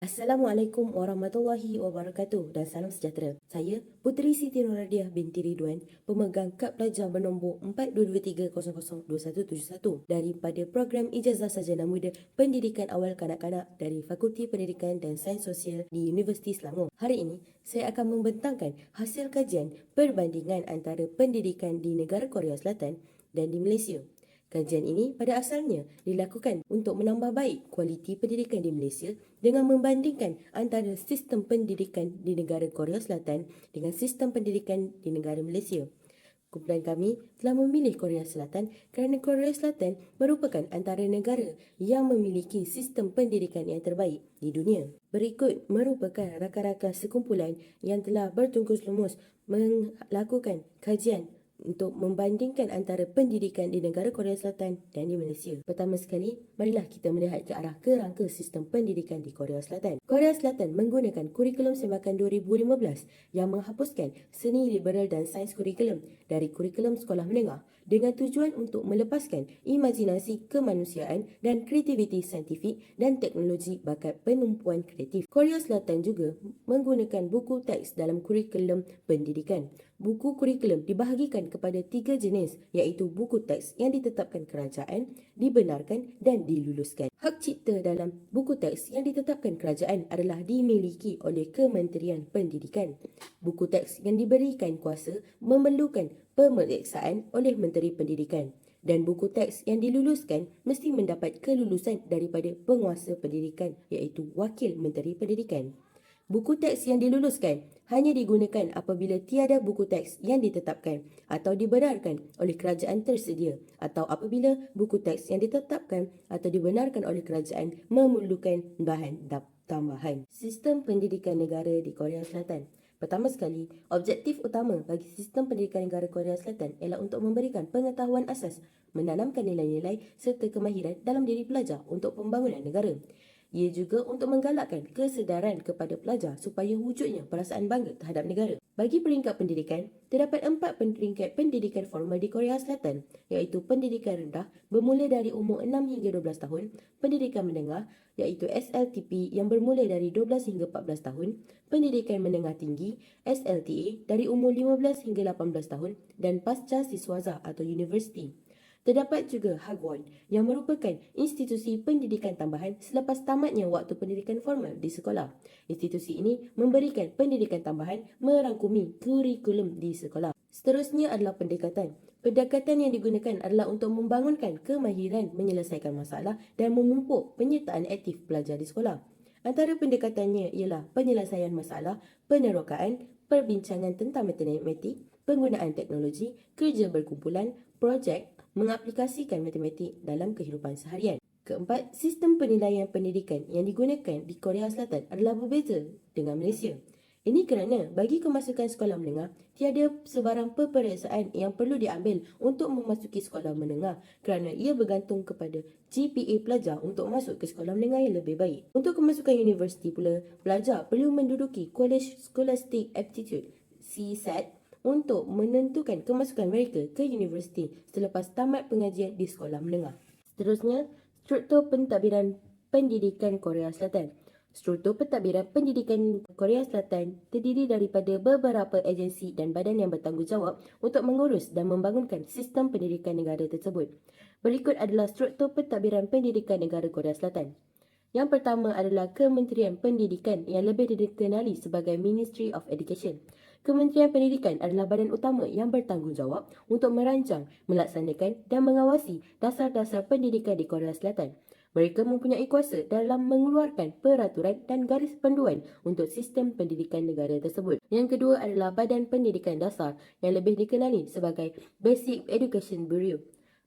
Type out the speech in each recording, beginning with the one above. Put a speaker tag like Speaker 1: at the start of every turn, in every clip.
Speaker 1: Assalamualaikum warahmatullahi wabarakatuh dan salam sejahtera. Saya Puteri Siti Nurhadiah binti Ridwan, pemegang kad pelajar bernombor 4223002171 daripada program Ijazah Sarjana Muda Pendidikan Awal Kanak-Kanak dari Fakulti Pendidikan dan Sains Sosial di Universiti Selangor. Hari ini, saya akan membentangkan hasil kajian perbandingan antara pendidikan di negara Korea Selatan dan di Malaysia. Kajian ini pada asalnya dilakukan untuk menambah baik kualiti pendidikan di Malaysia dengan membandingkan antara sistem pendidikan di negara Korea Selatan dengan sistem pendidikan di negara Malaysia. Kumpulan kami telah memilih Korea Selatan kerana Korea Selatan merupakan antara negara yang memiliki sistem pendidikan yang terbaik di dunia. Berikut merupakan rakan-rakan sekumpulan yang telah bertungkus lumus melakukan kajian untuk membandingkan antara pendidikan di negara Korea Selatan dan di Malaysia. Pertama sekali, marilah kita melihat ke arah kerangka sistem pendidikan di Korea Selatan. Korea Selatan menggunakan kurikulum semakan 2015 yang menghapuskan seni liberal dan sains kurikulum dari kurikulum sekolah menengah dengan tujuan untuk melepaskan imajinasi kemanusiaan dan kreativiti saintifik dan teknologi bakat penumpuan kreatif. Korea Selatan juga menggunakan buku teks dalam kurikulum pendidikan. Buku kurikulum dibahagikan kepada 3 jenis iaitu buku teks yang ditetapkan kerajaan, dibenarkan dan diluluskan. Hak cipta dalam buku teks yang ditetapkan kerajaan adalah dimiliki oleh Kementerian Pendidikan. Buku teks yang diberikan kuasa memerlukan pemeriksaan oleh Menteri Pendidikan. Dan buku teks yang diluluskan mesti mendapat kelulusan daripada penguasa pendidikan iaitu Wakil Menteri Pendidikan. Buku teks yang diluluskan hanya digunakan apabila tiada buku teks yang ditetapkan atau dibenarkan oleh kerajaan tersedia atau apabila buku teks yang ditetapkan atau dibenarkan oleh kerajaan memerlukan bahan tambahan. Sistem pendidikan negara di Korea Selatan. Pertama sekali, objektif utama bagi sistem pendidikan negara Korea Selatan ialah untuk memberikan pengetahuan asas, menanamkan nilai-nilai serta kemahiran dalam diri pelajar untuk pembangunan negara. Ia juga untuk menggalakkan kesedaran kepada pelajar supaya wujudnya perasaan bangga terhadap negara. Bagi peringkat pendidikan, terdapat 4 peringkat pendidikan formal di Korea Selatan iaitu pendidikan rendah bermula dari umur 6 hingga 12 tahun, pendidikan menengah iaitu SLTP yang bermula dari 12 hingga 14 tahun, pendidikan menengah tinggi SLTA dari umur 15 hingga 18 tahun dan pasca siswaza atau universiti. Terdapat juga Hagwon yang merupakan institusi pendidikan tambahan selepas tamatnya waktu pendidikan formal di sekolah. Institusi ini memberikan pendidikan tambahan merangkumi kurikulum di sekolah. Seterusnya adalah pendekatan. Pendekatan yang digunakan adalah untuk membangunkan kemahiran menyelesaikan masalah dan memupuk penyertaan aktif pelajar di sekolah. Antara pendekatannya ialah penyelesaian masalah, penerokaan, perbincangan tentang matematik, penggunaan teknologi, kerja berkumpulan, projek, mengaplikasikan matematik dalam kehidupan seharian. Keempat, sistem penilaian pendidikan yang digunakan di Korea Selatan adalah berbeza dengan Malaysia. Ini kerana bagi kemasukan sekolah menengah, tiada sebarang peperiksaan yang perlu diambil untuk memasuki sekolah menengah kerana ia bergantung kepada GPA pelajar untuk masuk ke sekolah menengah yang lebih baik. Untuk kemasukan universiti pula, pelajar perlu menduduki College Scholastic Aptitude CSAT untuk menentukan kemasukan mereka ke universiti selepas tamat pengajian di sekolah menengah. Seterusnya, struktur pentadbiran pendidikan Korea Selatan. Struktur pentadbiran pendidikan Korea Selatan terdiri daripada beberapa agensi dan badan yang bertanggungjawab untuk mengurus dan membangunkan sistem pendidikan negara tersebut. Berikut adalah struktur pentadbiran pendidikan negara Korea Selatan. Yang pertama adalah Kementerian Pendidikan yang lebih dikenali sebagai Ministry of Education. Kementerian Pendidikan adalah badan utama yang bertanggungjawab untuk merancang, melaksanakan dan mengawasi dasar-dasar pendidikan di Korea Selatan. Mereka mempunyai kuasa dalam mengeluarkan peraturan dan garis panduan untuk sistem pendidikan negara tersebut. Yang kedua adalah Badan Pendidikan Dasar yang lebih dikenali sebagai Basic Education Bureau.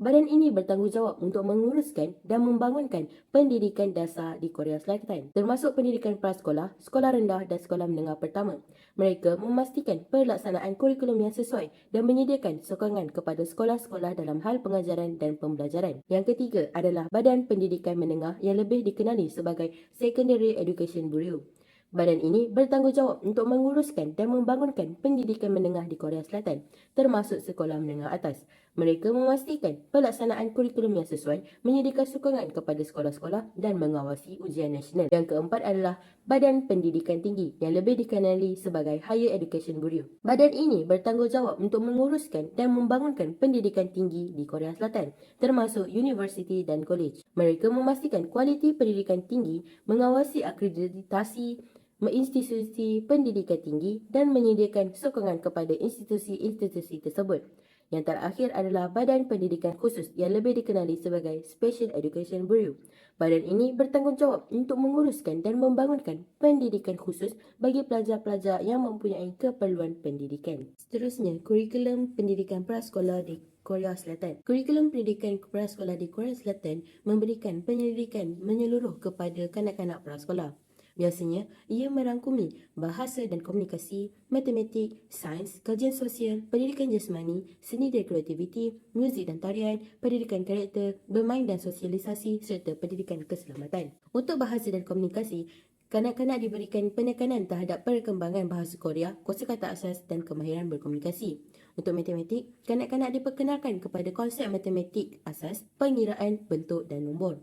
Speaker 1: Badan ini bertanggungjawab untuk menguruskan dan membangunkan pendidikan dasar di Korea Selatan, termasuk pendidikan prasekolah, sekolah rendah dan sekolah menengah pertama. Mereka memastikan pelaksanaan kurikulum yang sesuai dan menyediakan sokongan kepada sekolah-sekolah dalam hal pengajaran dan pembelajaran. Yang ketiga adalah Badan Pendidikan Menengah yang lebih dikenali sebagai Secondary Education Bureau. Badan ini bertanggungjawab untuk menguruskan dan membangunkan pendidikan menengah di Korea Selatan, termasuk sekolah menengah atas. Mereka memastikan pelaksanaan kurikulum yang sesuai, menyediakan sokongan kepada sekolah-sekolah dan mengawasi ujian nasional. Yang keempat adalah Badan Pendidikan Tinggi yang lebih dikenali sebagai Higher Education Bureau. Badan ini bertanggungjawab untuk menguruskan dan membangunkan pendidikan tinggi di Korea Selatan, termasuk universiti dan kolej. Mereka memastikan kualiti pendidikan tinggi, mengawasi akreditasi institusi pendidikan tinggi dan menyediakan sokongan kepada institusi-institusi tersebut. Yang terakhir adalah Badan Pendidikan Khusus yang lebih dikenali sebagai Special Education Bureau. Badan ini bertanggungjawab untuk menguruskan dan membangunkan pendidikan khusus bagi pelajar-pelajar yang mempunyai keperluan pendidikan. Seterusnya, kurikulum pendidikan prasekolah di Korea Selatan. Kurikulum pendidikan prasekolah di Korea Selatan memberikan penyelidikan menyeluruh kepada kanak-kanak prasekolah. Biasanya, ia merangkumi bahasa dan komunikasi, matematik, sains, kajian sosial, pendidikan jasmani, seni dan kreativiti, muzik dan tarian, pendidikan karakter, bermain dan sosialisasi serta pendidikan keselamatan. Untuk bahasa dan komunikasi, kanak-kanak diberikan penekanan terhadap perkembangan bahasa Korea, kosakata asas dan kemahiran berkomunikasi. Untuk matematik, kanak-kanak diperkenalkan kepada konsep matematik asas, pengiraan, bentuk dan nombor.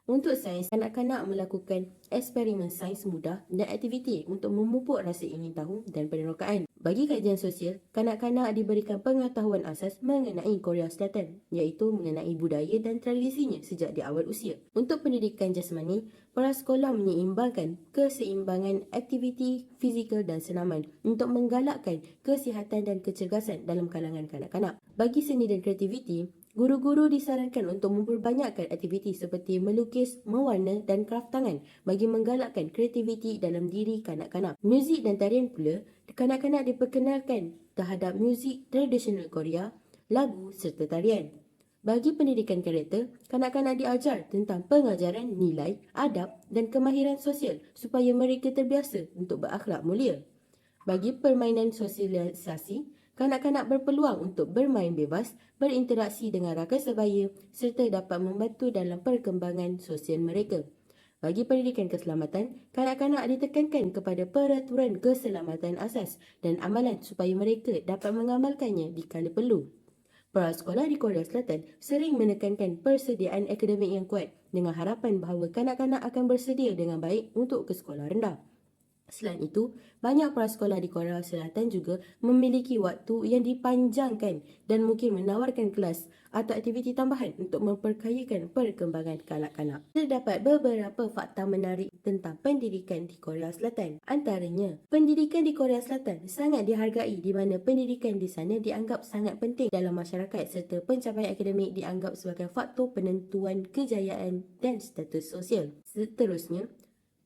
Speaker 1: Untuk sains, kanak-kanak melakukan eksperimen sains mudah dan aktiviti untuk memupuk rasa ingin tahu dan penerokaan. Bagi kajian sosial, kanak-kanak diberikan pengetahuan asas mengenai Korea Selatan, iaitu mengenai budaya dan tradisinya sejak di awal usia. Untuk pendidikan jasmani, prasekolah menyeimbangkan keseimbangan aktiviti fizikal dan senaman untuk menggalakkan kesihatan dan kecergasan dalam kalangan kanak-kanak. Bagi seni dan kreativiti, guru-guru disarankan untuk memperbanyakkan aktiviti seperti melukis, mewarna dan kraft tangan bagi menggalakkan kreativiti dalam diri kanak-kanak. Muzik dan tarian pula, kanak-kanak diperkenalkan terhadap muzik tradisional Korea, lagu serta tarian. Bagi pendidikan karakter, kanak-kanak diajar tentang pengajaran nilai, adab dan kemahiran sosial supaya mereka terbiasa untuk berakhlak mulia. Bagi permainan sosialisasi, kanak-kanak berpeluang untuk bermain bebas, berinteraksi dengan rakan sebaya serta dapat membantu dalam perkembangan sosial mereka. Bagi pendidikan keselamatan, kanak-kanak ditekankan kepada peraturan keselamatan asas dan amalan supaya mereka dapat mengamalkannya dikala perlu. Prasekolah di Korea Selatan sering menekankan persediaan akademik yang kuat dengan harapan bahawa kanak-kanak akan bersedia dengan baik untuk ke sekolah rendah. Selain itu, banyak prasekolah di Korea Selatan juga memiliki waktu yang dipanjangkan dan mungkin menawarkan kelas atau aktiviti tambahan untuk memperkayakan perkembangan kanak-kanak. Terdapat beberapa fakta menarik tentang pendidikan di Korea Selatan. Antaranya, pendidikan di Korea Selatan sangat dihargai di mana pendidikan di sana dianggap sangat penting dalam masyarakat serta pencapaian akademik dianggap sebagai faktor penentuan kejayaan dan status sosial. Seterusnya,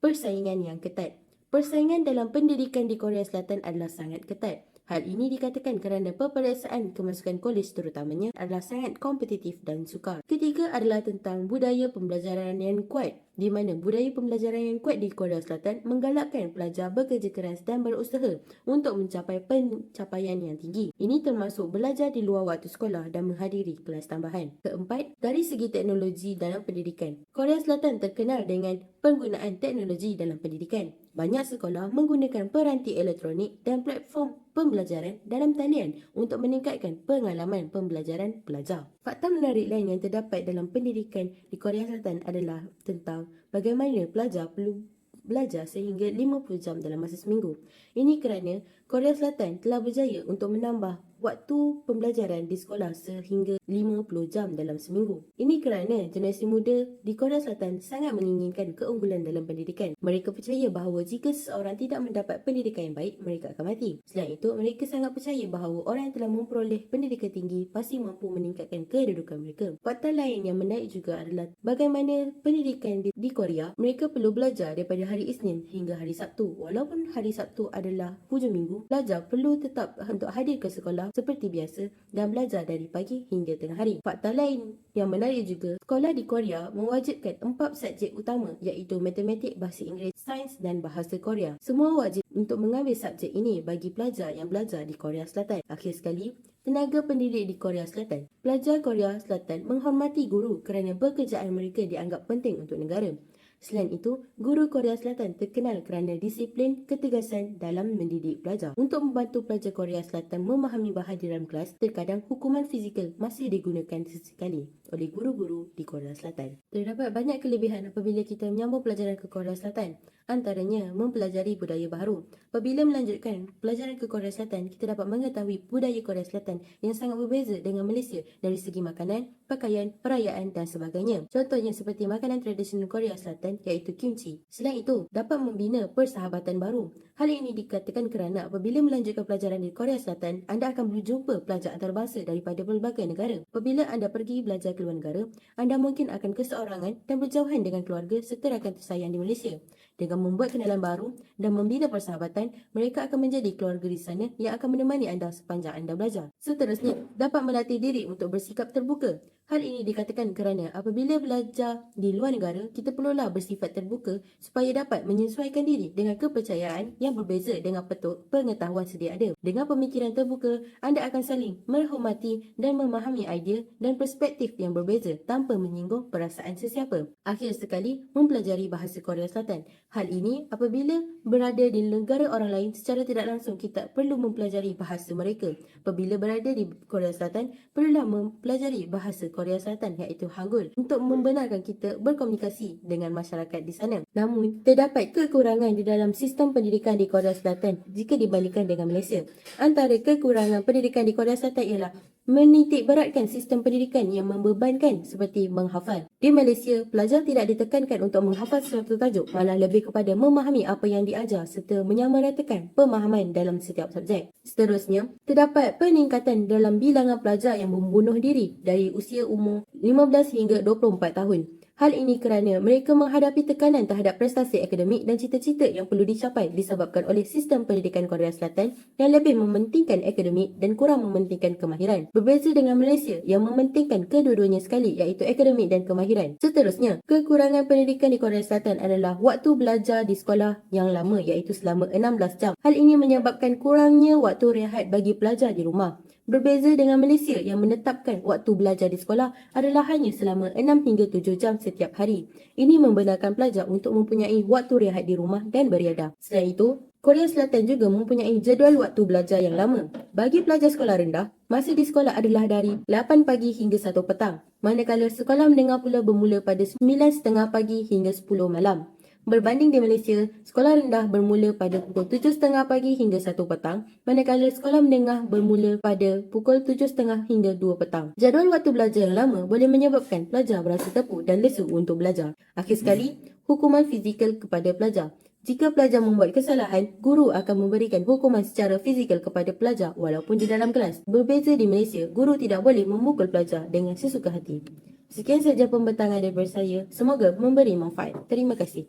Speaker 1: persaingan yang ketat. Persaingan dalam pendidikan di Korea Selatan adalah sangat ketat. Hal ini dikatakan kerana peperiksaan kemasukan kolej terutamanya adalah sangat kompetitif dan sukar. Ketiga adalah tentang budaya pembelajaran yang kuat, di mana budaya pembelajaran yang kuat di Korea Selatan menggalakkan pelajar bekerja keras dan berusaha untuk mencapai pencapaian yang tinggi. Ini termasuk belajar di luar waktu sekolah dan menghadiri kelas tambahan. Keempat, dari segi teknologi dalam pendidikan. Korea Selatan terkenal dengan penggunaan teknologi dalam pendidikan. Banyak sekolah menggunakan peranti elektronik dan platform pembelajaran dalam talian untuk meningkatkan pengalaman pembelajaran pelajar. Fakta menarik lain yang terdapat dalam pendidikan di Korea Selatan adalah tentang bagaimana pelajar perlu belajar sehingga 50 jam dalam masa seminggu. Ini kerana Korea Selatan telah berjaya untuk menambah waktu pembelajaran di sekolah sehingga 50 jam dalam seminggu. Ini kerana generasi muda di Korea Selatan sangat menginginkan keunggulan dalam pendidikan. Mereka percaya bahawa jika seseorang tidak mendapat pendidikan yang baik, mereka akan mati. Selain itu, mereka sangat percaya bahawa orang yang telah memperoleh pendidikan tinggi pasti mampu meningkatkan kedudukan mereka. Fakta lain yang menarik juga adalah bagaimana pendidikan di Korea, mereka perlu belajar daripada hari Isnin hingga hari Sabtu. Walaupun hari Sabtu adalah hujung minggu, pelajar perlu tetap untuk hadir ke sekolah seperti biasa dan belajar dari pagi hingga tengah hari. Fakta lain yang menarik juga, sekolah di Korea mewajibkan 4 subjek utama iaitu matematik, bahasa Inggeris, sains dan bahasa Korea. Semua wajib untuk mengambil subjek ini bagi pelajar yang belajar di Korea Selatan. Akhir sekali, tenaga pendidik di Korea Selatan. Pelajar Korea Selatan menghormati guru kerana pekerjaan mereka dianggap penting untuk negara. Selain itu, guru Korea Selatan terkenal kerana disiplin ketegasan dalam mendidik pelajar. Untuk membantu pelajar Korea Selatan memahami bahan di dalam kelas, terkadang hukuman fizikal masih digunakan sesekali oleh guru-guru di Korea Selatan. Terdapat banyak kelebihan apabila kita menyambung pelajaran ke Korea Selatan. Antaranya, mempelajari budaya baru. Apabila melanjutkan pelajaran ke Korea Selatan, kita dapat mengetahui budaya Korea Selatan yang sangat berbeza dengan Malaysia dari segi makanan, pakaian, perayaan dan sebagainya. Contohnya seperti makanan tradisional Korea Selatan iaitu kimchi. Selain itu, dapat membina persahabatan baru. Hal ini dikatakan kerana apabila melanjutkan pelajaran di Korea Selatan, anda akan berjumpa pelajar antarabangsa daripada pelbagai negara. Apabila anda pergi belajar ke luar negara, anda mungkin akan keseorangan dan berjauhan dengan keluarga serta rakan tersayang di Malaysia. Dengan membuat kenalan baru dan membina persahabatan, mereka akan menjadi keluarga di sana yang akan menemani anda sepanjang anda belajar. Seterusnya, dapat melatih diri untuk bersikap terbuka. Hal ini dikatakan kerana apabila belajar di luar negara, kita perlulah bersifat terbuka supaya dapat menyesuaikan diri dengan kepercayaan yang berbeza dengan pengetahuan sedia ada. Dengan pemikiran terbuka, anda akan saling menghormati dan memahami idea dan perspektif yang berbeza tanpa menyinggung perasaan sesiapa. Akhir sekali, mempelajari bahasa Korea Selatan. Hal ini apabila berada di negara orang lain, secara tidak langsung kita perlu mempelajari bahasa mereka. Apabila berada di Korea Selatan, perlulah mempelajari bahasa Korea Selatan iaitu Hangul untuk membenarkan kita berkomunikasi dengan masyarakat di sana. Namun, terdapat kekurangan di dalam sistem pendidikan di Korea Selatan jika dibandingkan dengan Malaysia. Antara kekurangan pendidikan di Korea Selatan ialah menitik beratkan sistem pendidikan yang membebankan seperti menghafal. Di Malaysia, pelajar tidak ditekankan untuk menghafal suatu tajuk, malah lebih kepada memahami apa yang diajar serta menyamaratakan pemahaman dalam setiap subjek. Seterusnya, terdapat peningkatan dalam bilangan pelajar yang membunuh diri dari usia umur 15 hingga 24 tahun. Hal ini kerana mereka menghadapi tekanan terhadap prestasi akademik dan cita-cita yang perlu dicapai disebabkan oleh sistem pendidikan Korea Selatan yang lebih mementingkan akademik dan kurang mementingkan kemahiran. Berbeza dengan Malaysia yang mementingkan kedua-duanya sekali iaitu akademik dan kemahiran. Seterusnya, kekurangan pendidikan di Korea Selatan adalah waktu belajar di sekolah yang lama iaitu selama 16 jam. Hal ini menyebabkan kurangnya waktu rehat bagi pelajar di rumah. Berbeza dengan Malaysia yang menetapkan waktu belajar di sekolah adalah hanya selama 6 hingga 7 jam setiap hari. Ini membenarkan pelajar untuk mempunyai waktu rehat di rumah dan beriadah. Selain itu, Korea Selatan juga mempunyai jadual waktu belajar yang lama. Bagi pelajar sekolah rendah, masa di sekolah adalah dari 8 pagi hingga 1 petang. Manakala sekolah menengah pula bermula pada 9.30 pagi hingga 10 malam. Berbanding di Malaysia, sekolah rendah bermula pada pukul 7.30 pagi hingga 1 petang, manakala sekolah menengah bermula pada pukul 7.30 hingga 2 petang. Jadual waktu belajar yang lama boleh menyebabkan pelajar berasa tepu dan lesu untuk belajar. Akhir sekali, hukuman fizikal kepada pelajar. Jika pelajar membuat kesalahan, guru akan memberikan hukuman secara fizikal kepada pelajar walaupun di dalam kelas. Berbeza di Malaysia, guru tidak boleh memukul pelajar dengan sesuka hati. Sekian saja pembentangan daripada saya. Semoga memberi manfaat. Terima kasih.